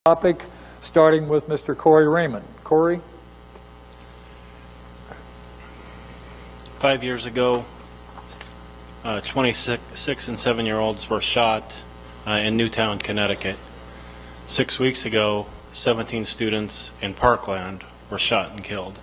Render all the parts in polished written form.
topic, starting with Mr. Korey Reiman. Korey? 5 years ago, 26 and 7-year-olds were shot in Newtown, Connecticut. 6 weeks ago, 17 students in Parkland were shot and killed.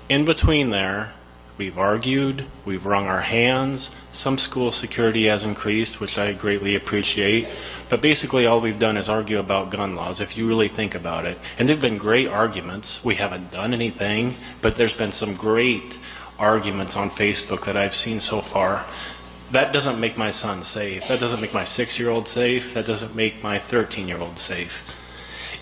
In between there, we've argued, we've wrung our hands. Some school security has increased, which I greatly appreciate. But basically all we've done is argue about gun laws, if you really think about it. And they've been great arguments. We haven't done anything, but there's been some great arguments on Facebook that I've seen so far. That doesn't make my son safe. That doesn't make my 6-year-old safe. That doesn't make my 13-year-old safe.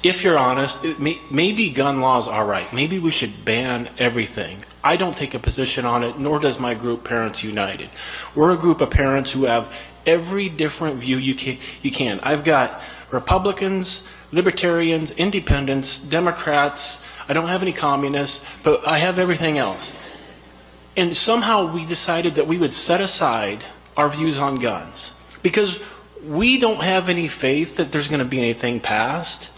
If you're honest, maybe gun laws are right. Maybe we should ban everything. I don't take a position on it, nor does my group, Parents United. We're a group of parents who have every different view you can. I've got Republicans, Libertarians, Independents, Democrats. I don't have any communists, but I have everything else. And somehow we decided that we would set aside our views on guns because we don't have any faith that there's going to be anything passed.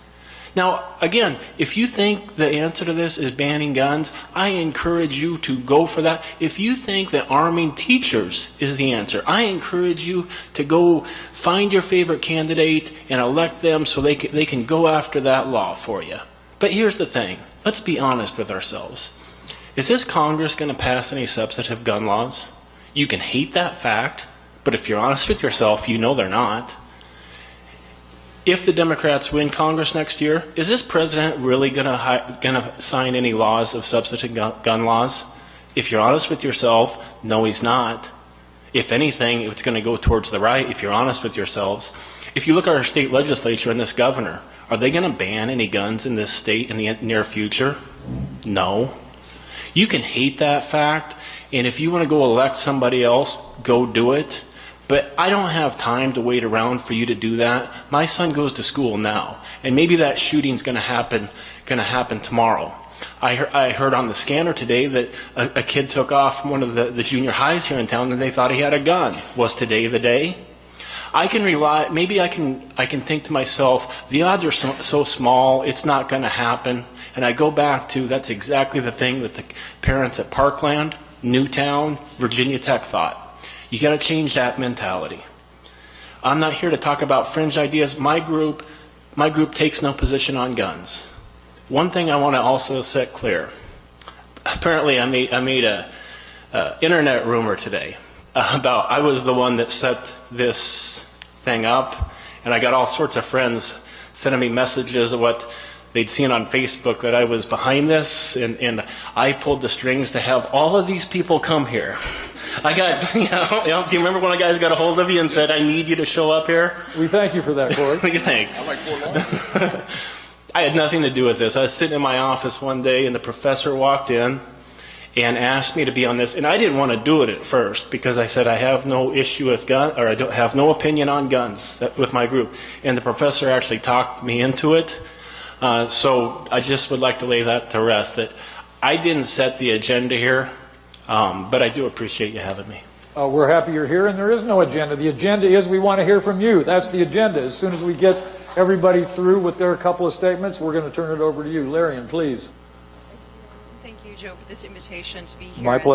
Now, again, if you think the answer to this is banning guns, I encourage you to go for that. If you think that arming teachers is the answer, I encourage you to go find your favorite candidate and elect them so they can go after that law for you. But here's the thing. Let's be honest with ourselves. Is this Congress going to pass any substantive gun laws? You can hate that fact, but if you're honest with yourself, you know they're not. If the Democrats win Congress next year, is this president really going to sign any laws of substantive gun laws? If you're honest with yourself, no, he's not. If anything, it's going to go towards the right, if you're honest with yourselves. If you look at our state legislature and this governor, are they going to ban any guns in this state in the near future? No. You can hate that fact, and if you want to go elect somebody else, go do it. But I don't have time to wait around for you to do that. My son goes to school now, and maybe that shooting's going to happen tomorrow. I heard on the scanner today that a kid took off from one of the junior highs here in town, and they thought he had a gun. Was today the day? I can rely. Maybe I can think to myself, the odds are so small, it's not going to happen. And I go back to that's exactly the thing that the parents at Parkland, Newtown, Virginia Tech thought. You got to change that mentality. I'm not here to talk about fringe ideas. My group takes no position on guns. One thing I want to also set clear. Apparently, I made a internet rumor today about I was the one that set this thing up, and I got all sorts of friends sending me messages of what they'd seen on Facebook that I was behind this, and I pulled the strings to have all of these people come here. I got, do you remember when a guy got a hold of you and said, I need you to show up here? We thank you for that, Korey. Thanks. I had nothing to do with this. I was sitting in my office one day, and the professor walked in and asked me to be on this, and I didn't want to do it at first because I said I have no issue with guns, or I don't have no opinion on guns with my group. And the professor actually talked me into it. So I just would like to lay that to rest, that I didn't set the agenda here, but I do appreciate you having me. We're happy you're here, and there is no agenda. The agenda is we want to hear from you. That's the agenda. As soon as we get everybody through with their couple of statements, we're going to turn it over to you. Larian, please. Thank you, Joe, for this invitation to be here. My pleasure.